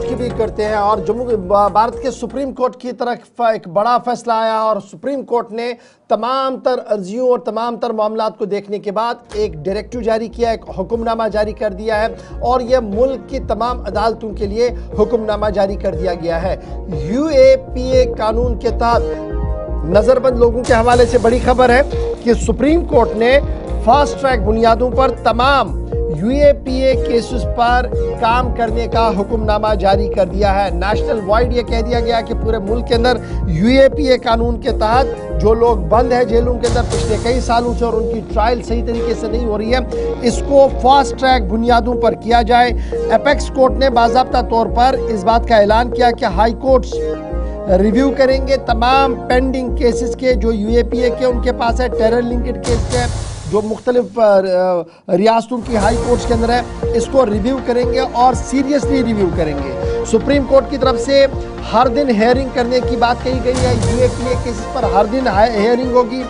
की भी करते हैं और भारत के सुप्रीम कोर्ट की तरफ एक बड़ा फैसला आया और सुप्रीम कोर्ट ने तमाम तर अर्जियों और तमाम तर मामलात को देखने के बाद एक डायरेक्टिव जारी किया, एक हुक्मनामा जारी कर दिया है और यह मुल्क की तमाम अदालतों के लिए हुक्मनामा जारी कर दिया गया है। यूएपीए कानून के तहत नजरबंद लोगों के हवाले से बड़ी खबर है कि सुप्रीम कोर्ट ने फास्ट ट्रैक बुनियादों पर तमाम यूएपीए केसेस पर काम करने का हुक्मनामा जारी कर दिया है। नेशनल वाइड ये कह दिया गया कि पूरे मुल्क के अंदर यूएपीए कानून के तहत जो लोग बंद है जेलों के अंदर पिछले कई सालों से और उनकी ट्रायल सही तरीके से नहीं हो रही है, इसको फास्ट ट्रैक बुनियादों पर किया जाए। एपेक्स कोर्ट ने बाज़ाब्ता तौर पर इस बात का ऐलान किया कि हाई कोर्ट्स रिव्यू करेंगे तमाम पेंडिंग केसेस के जो यूएपीए के उनके पास है, टेरर लिंक्ड केस के जो मुख्तलिफ रियासतों की हाई कोर्ट्स के अंदर है, इसको रिव्यू करेंगे और सीरियसली रिव्यू करेंगे। सुप्रीम कोर्ट की तरफ से हर दिन हेयरिंग करने की बात कही गई है। यूएपीए केसेस पर हर दिन हेयरिंग होगी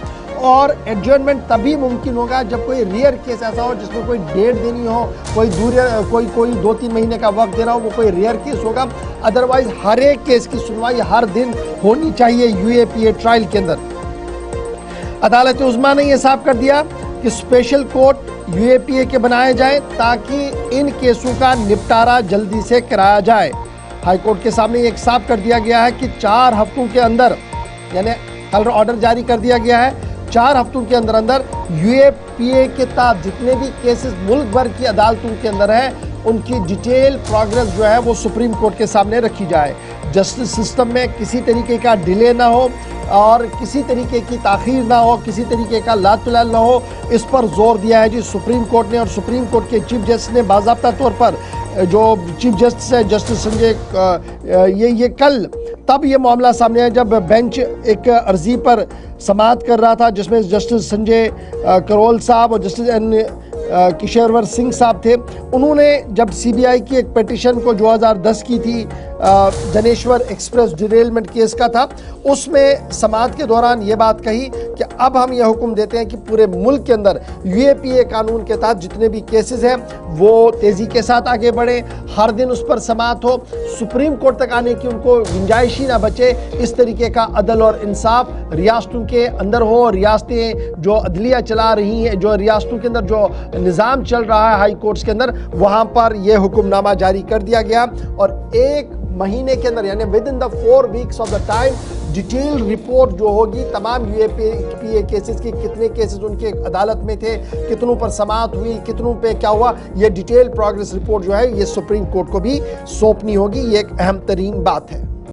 और एडजर्नमेंट तभी मुमकिन होगा जब कोई रेयर केस ऐसा हो जिसमें कोई डेट देनी हो, कोई 2-3 महीने का वक्त देना हो, वो कोई रेयर केस होगा। अदरवाइज हर एक केस की सुनवाई हर दिन होनी चाहिए यूएपीए ट्रायल के अंदर। अदालत उज़्मा ने यह साफ कर दिया कि स्पेशल कोर्ट यूएपीए के बनाए जाएं ताकि इन केसों का निपटारा जल्दी से कराया जाए। हाई कोर्ट के सामने एक साफ कर दिया गया है कि 4 हफ्तों के अंदर, यानी कल ऑर्डर जारी कर दिया गया है, 4 हफ्तों के अंदर अंदर यूएपीए के तहत जितने भी केसेस मुल्क भर की अदालतों के अंदर हैं उनकी डिटेल प्रोग्रेस जो है वो सुप्रीम कोर्ट के सामने रखी जाए। जस्टिस सिस्टम में किसी तरीके का डिले ना हो और किसी तरीके की ताख़ीर ना हो, किसी तरीके का लातुलाल ना हो, इस पर जोर दिया है जी सुप्रीम कोर्ट ने। और सुप्रीम कोर्ट के चीफ जस्टिस ने बाज़ाब्ता तौर पर जो चीफ जस्टिस है जस्टिस संजय ये कल तब ये मामला सामने आया जब बेंच एक अर्जी पर समाअत कर रहा था जिसमें जस्टिस संजय करोल साहब और जस्टिस किशोरवर सिंह साहब थे। उन्होंने जब सीबीआई की एक पिटीशन को 2010 की थी, जनेश्वर एक्सप्रेस डिरेलमेंट केस का था, उसमें समाअत के दौरान ये बात कही कि अब हम यह हुक्म देते हैं कि पूरे मुल्क के अंदर यूएपीए कानून के तहत जितने भी केसेस हैं वो तेज़ी के साथ आगे बढ़े, हर दिन उस पर समाअत हो, सुप्रीम कोर्ट तक आने की उनको गुंजाइश ही ना बचे। इस तरीके का अदल और इंसाफ रियासतों के अंदर हो, रियासतें जो अदलिया चला रही हैं, जो रियासतों के अंदर जो निज़ाम चल रहा है हाई कोर्ट्स के अंदर, वहाँ पर यह हुक्मनामा जारी कर दिया गया और 1 महीने के अंदर यानी with in the 4 weeks of the time detail report जो होगी तमाम यूएपीए केसेस की, कितने केसेस उनके अदालत में थे, कितनों पर समाअत हुई, कितनों पे क्या हुआ, ये डिटेल प्रोग्रेस रिपोर्ट जो है ये सुप्रीम कोर्ट को भी सौंपनी होगी। ये एक अहम तरीन बात है।